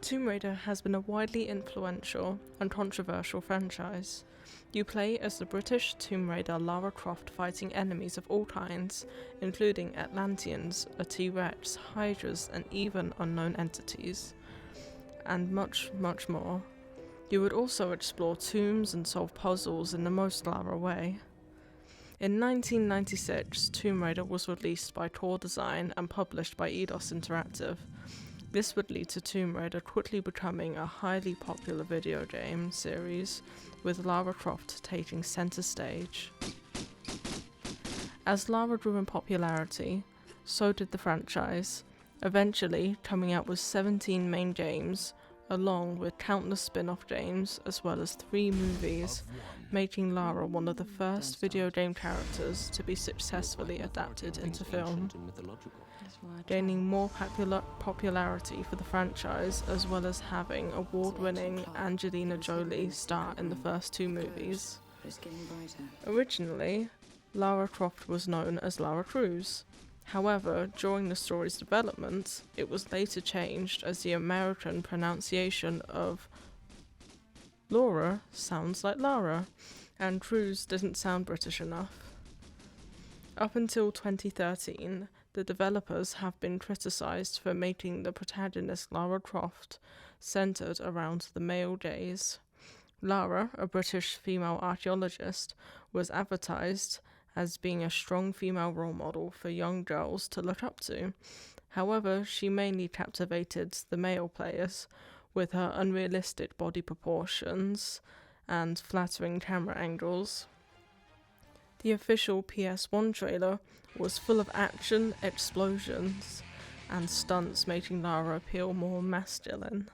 Tomb Raider has been a widely influential and controversial franchise. You play as the British Tomb Raider Lara Croft fighting enemies of all kinds, including Atlanteans, a T-Rex, Hydras, and even unknown entities. And much, much more. You would also explore tombs and solve puzzles in the most Lara way. In 1996, Tomb Raider was released by Tor Design and published by Eidos Interactive. This would lead to Tomb Raider quickly becoming a highly popular video game series, with Lara Croft taking centre stage. As Lara grew in popularity, so did the franchise, eventually coming out with 17 main games, along with countless spin-off games, as well as 3 movies, making Lara one of the first video game characters to be successfully adapted into film, gaining more popularity for the franchise, as well as having award-winning Angelina Jolie star in the first 2 movies. Originally, Lara Croft was known as Lara Cruz. However, during the story's development, it was later changed as the American pronunciation of Laura sounds like Lara, and Cruz didn't sound British enough. Up until 2013, the developers have been criticised for making the protagonist Lara Croft centred around the male gaze. Lara, a British female archaeologist, was advertised as being a strong female role model for young girls to look up to. However, she mainly captivated the male players with her unrealistic body proportions and flattering camera angles. The official PS1 trailer was full of action, explosions, and stunts, making Lara appeal more masculine.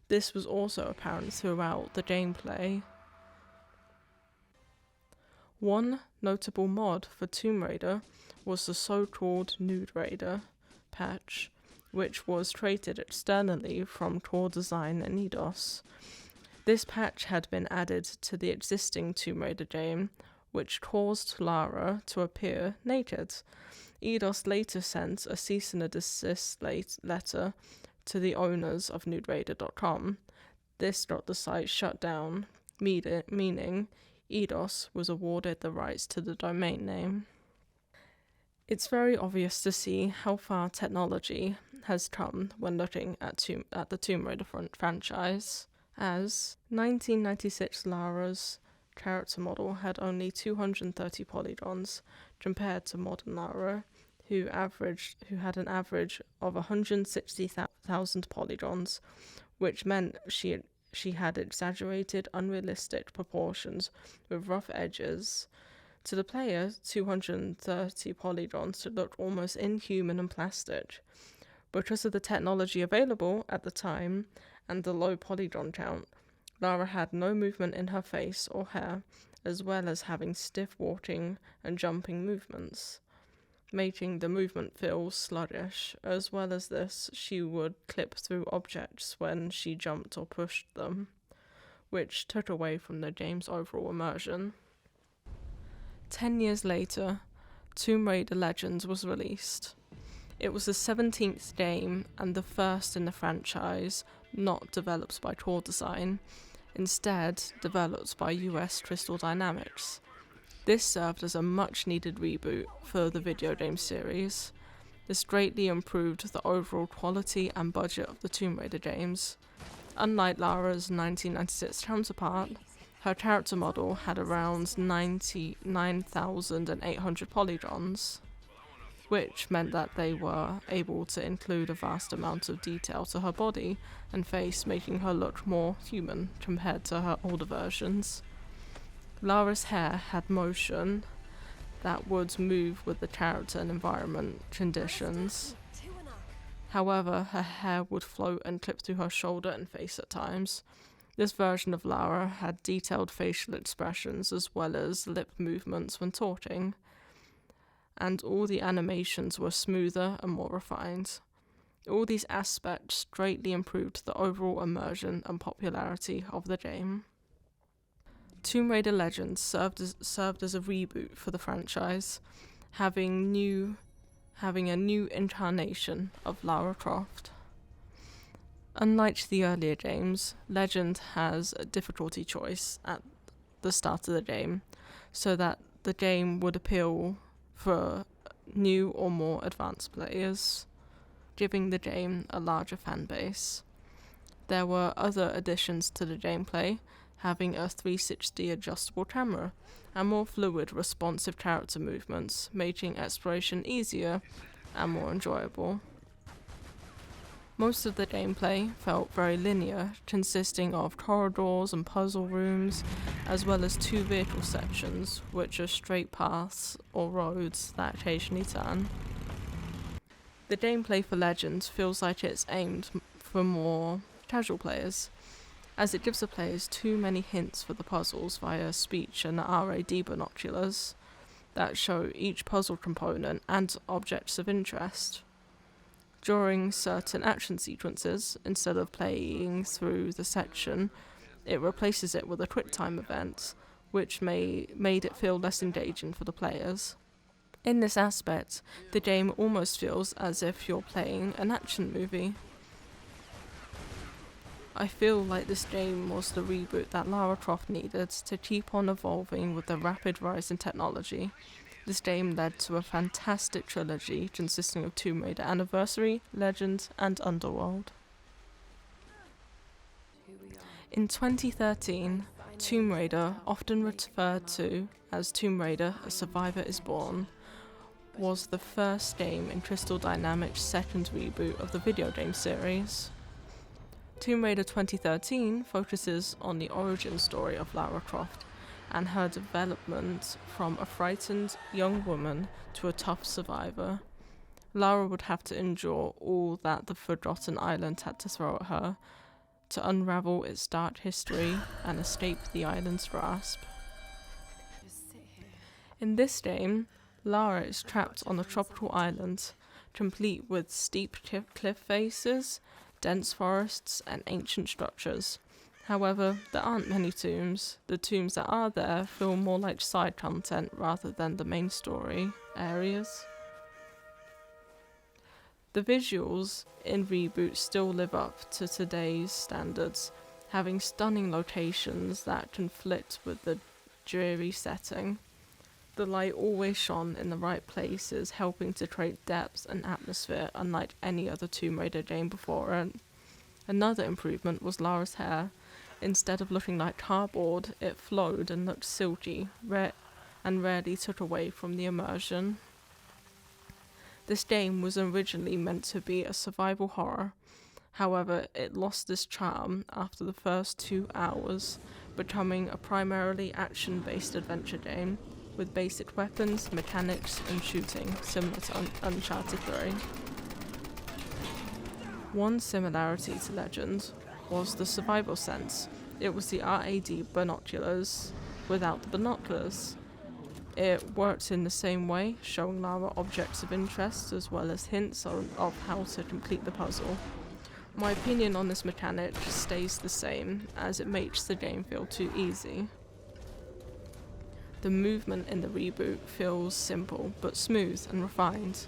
This was also apparent throughout the gameplay. One notable mod for Tomb Raider was the so-called Nude Raider patch, which was created externally from Tor Design and Eidos. This patch had been added to the existing Tomb Raider game, which caused Lara to appear naked. Eidos later sent a cease and desist letter to the owners of nuderaider.com. This got the site shut down, meaning Eidos was awarded the rights to the domain name. It's very obvious to see how far technology has come when looking at the Tomb Raider franchise, as 1996 Lara's character model had only 230 polygons, compared to modern Lara, who had an average of 160,000 polygons, which meant she had exaggerated, unrealistic proportions with rough edges. To the player, 230 polygons looked almost inhuman and plastic. Because of the technology available at the time and the low polygon count, Lara had no movement in her face or hair, as well as having stiff walking and jumping movements, making the movement feel sluggish. As well as this, she would clip through objects when she jumped or pushed them, which took away from the game's overall immersion. 10 years later, Tomb Raider Legends was released. It was the 17th game and the first in the franchise not developed by Tor Design, instead developed by US Crystal Dynamics. This served as a much-needed reboot for the video game series. This greatly improved the overall quality and budget of the Tomb Raider games. Unlike Lara's 1996 counterpart, her character model had around 99,800 polygons, which meant that they were able to include a vast amount of detail to her body and face, making her look more human compared to her older versions. Lara's hair had motion that would move with the character and environment conditions. However, her hair would float and clip through her shoulder and face at times. This version of Lara had detailed facial expressions as well as lip movements when talking, and all the animations were smoother and more refined. All these aspects greatly improved the overall immersion and popularity of the game. Tomb Raider Legends served as a reboot for the franchise, having a new incarnation of Lara Croft. Unlike the earlier games, Legend has a difficulty choice at the start of the game, so that the game would appeal for new or more advanced players, giving the game a larger fan base. There were other additions to the gameplay, having a 360 adjustable camera and more fluid, responsive character movements, making exploration easier and more enjoyable. Most of the gameplay felt very linear, consisting of corridors and puzzle rooms, as well as 2 vehicle sections, which are straight paths or roads that occasionally turn. The gameplay for Legends feels like it's aimed for more casual players, as it gives the players too many hints for the puzzles via speech and RAD binoculars that show each puzzle component and objects of interest. During certain action sequences, instead of playing through the section, it replaces it with a QuickTime event, which made it feel less engaging for the players. In this aspect, the game almost feels as if you're playing an action movie. I feel like this game was the reboot that Lara Croft needed to keep on evolving with the rapid rise in technology. This game led to a fantastic trilogy consisting of Tomb Raider Anniversary, Legend, and Underworld. In 2013, Tomb Raider, often referred to as Tomb Raider: A Survivor is Born, was the first game in Crystal Dynamics' second reboot of the video game series. Tomb Raider 2013 focuses on the origin story of Lara Croft and her development from a frightened young woman to a tough survivor. Lara would have to endure all that the Forgotten Island had to throw at her to unravel its dark history and escape the island's grasp. In this game, Lara is trapped on a tropical island, complete with steep cliff faces, dense forests, and ancient structures. However, there aren't many tombs. The tombs that are there feel more like side content rather than the main story areas. The visuals in Reboot still live up to today's standards, having stunning locations that conflict with the dreary setting. The light always shone in the right places, helping to create depth and atmosphere unlike any other Tomb Raider game before it. Another improvement was Lara's hair. Instead of looking like cardboard, it flowed and looked silky, and rarely took away from the immersion. This game was originally meant to be a survival horror. However, it lost this charm after the first 2 hours, becoming a primarily action-based adventure game, with basic weapons, mechanics, and shooting, similar to Uncharted 3. One similarity to Legend was the survival sense. It was the RAD binoculars without the binoculars. It worked in the same way, showing Lara objects of interest as well as hints of how to complete the puzzle. My opinion on this mechanic stays the same, as it makes the game feel too easy. The movement in the reboot feels simple but smooth and refined,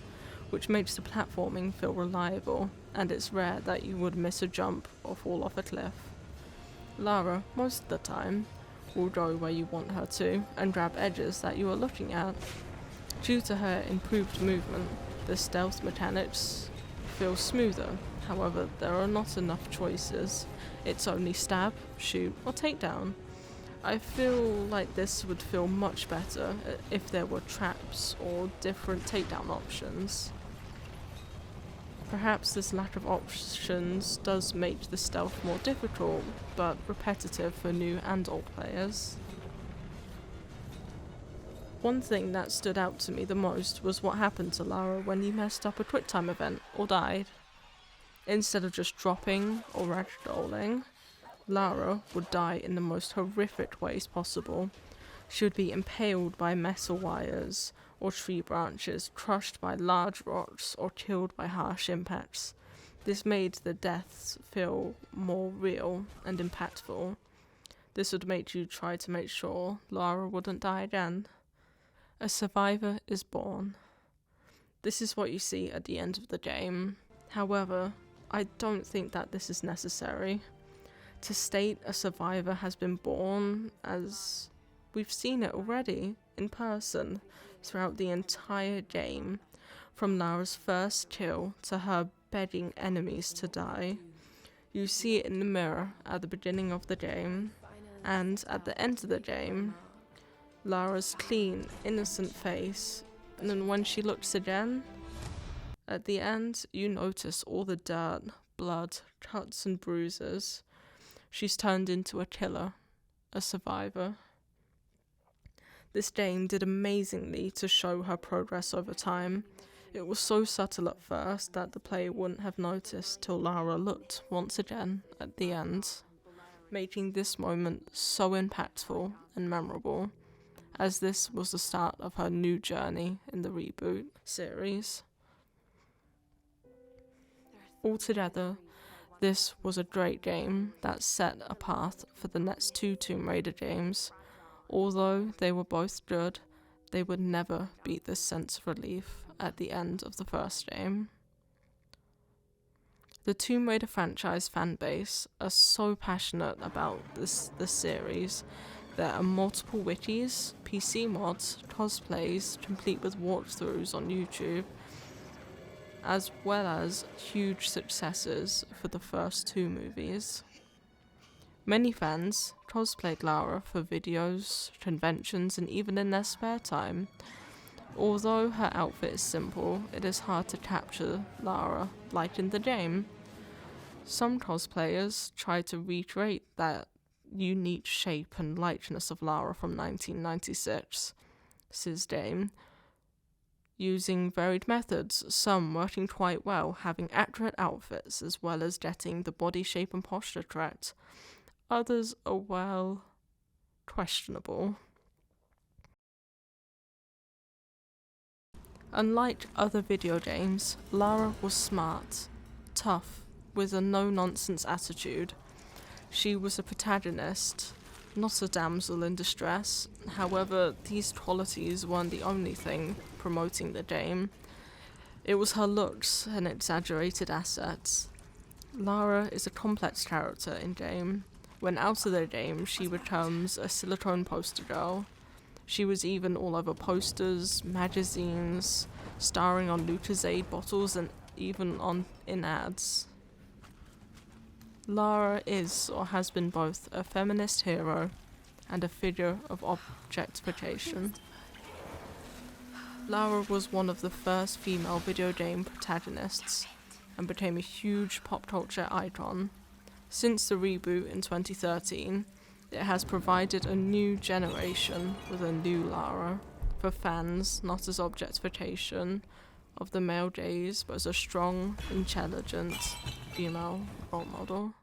which makes the platforming feel reliable, and it's rare that you would miss a jump or fall off a cliff. Lara, most of the time, will go where you want her to and grab edges that you are looking at. Due to her improved movement, the stealth mechanics feel smoother. However, there are not enough choices. It's only stab, shoot, or takedown. I feel like this would feel much better if there were traps or different takedown options. Perhaps this lack of options does make the stealth more difficult, but repetitive for new and old players. One thing that stood out to me the most was what happened to Lara when you messed up a QuickTime event or died. Instead of just dropping or ragdolling, Lara would die in the most horrific ways possible. She would be impaled by metal wires or tree branches, crushed by large rocks, or killed by harsh impacts. This made the deaths feel more real and impactful. This would make you try to make sure Lara wouldn't die again. A survivor is born. This is what you see at the end of the game. However, I don't think that this is necessary. To state a survivor has been born, as we've seen it already in person throughout the entire game, from Lara's first kill to her begging enemies to die. You see it in the mirror at the beginning of the game, and at the end of the game, Lara's clean, innocent face, and then when she looks again, at the end, you notice all the dirt, blood, cuts and bruises. She's turned into a killer, a survivor. This game did amazingly to show her progress over time. It was so subtle at first that the player wouldn't have noticed till Lara looked once again at the end, making this moment so impactful and memorable, as this was the start of her new journey in the reboot series. Altogether, this was a great game that set a path for the next 2 Tomb Raider games. Although they were both good, they would never beat this sense of relief at the end of the first game. The Tomb Raider franchise fanbase are so passionate about this series. There are multiple wikis, PC mods, cosplays, complete with walkthroughs on YouTube, as well as huge successes for the first 2 movies. Many fans cosplayed Lara for videos, conventions, and even in their spare time. Although her outfit is simple, it is hard to capture Lara like in the game. Some cosplayers try to recreate that unique shape and likeness of Lara from 1996's game, using varied methods, some working quite well, having accurate outfits as well as getting the body shape and posture correct. Others are, well, questionable. Unlike other video games, Lara was smart, tough, with a no-nonsense attitude. She was a protagonist, not a damsel in distress. However, these qualities weren't the only thing promoting the game. It was her looks and exaggerated assets. Lara is a complex character in game. When out of the game, she becomes a silicone poster girl. She was even all over posters, magazines, starring on Lucozade bottles and even in ads. Lara is or has been both a feminist hero and a figure of objectification. Lara was one of the first female video game protagonists and became a huge pop culture icon. Since the reboot in 2013, it has provided a new generation with a new Lara, for fans not as objectification of the male gaze, but as a strong, intelligent female role model.